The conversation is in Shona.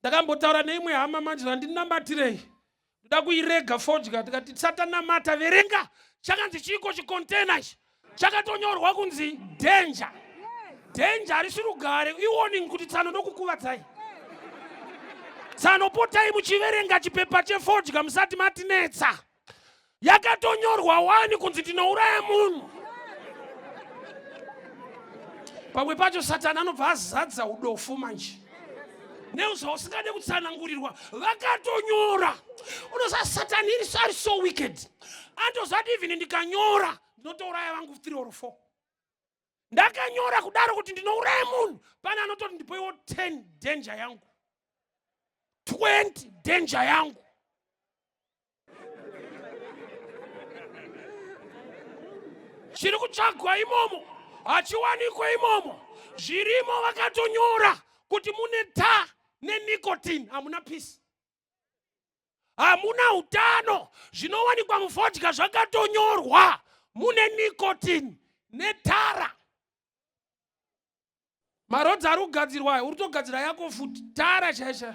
Ndakambotaura neimwe hama manje zvandinamatirei. Ndoda kuirega fodya tikati tisatanamata, verenga chakanzi chiko chikontena ichi. Chakatonyorwa kunzi danger. Danger harisi rugare, iwarning kuti tsano ndokukuvadzai. Tsano potai muchiverenga chipepa chefodya musati matinetsa. Yakatonyorwa wani kunzi ndinouraya munhu. Pamwe pacho Satani anobva azadza udofu manje. Neuzva usingade kutsanangurirwa vakatonyora. Unoziva Satani ari so wicked. Andozvati even ndikanyora ndinotouraya vangu 3 or 4. Ndakanyora kudaro kuti ndinouraya munhu, pana anototi ndipoiwo 10 danger yangu, 20 danger yangu. Chiri kutsvagwa imomo, hachiwanikwa imomo. Zvirimo vakatonyora kuti mune tar nenicotine, hamuna peace, hamuna utano. Zvinowanikwa mufodya zvakatonyorwa, mune nicotine netara. Marodzi ari kugadzirwa, uri kutogadzira yako futi tara chaizvo.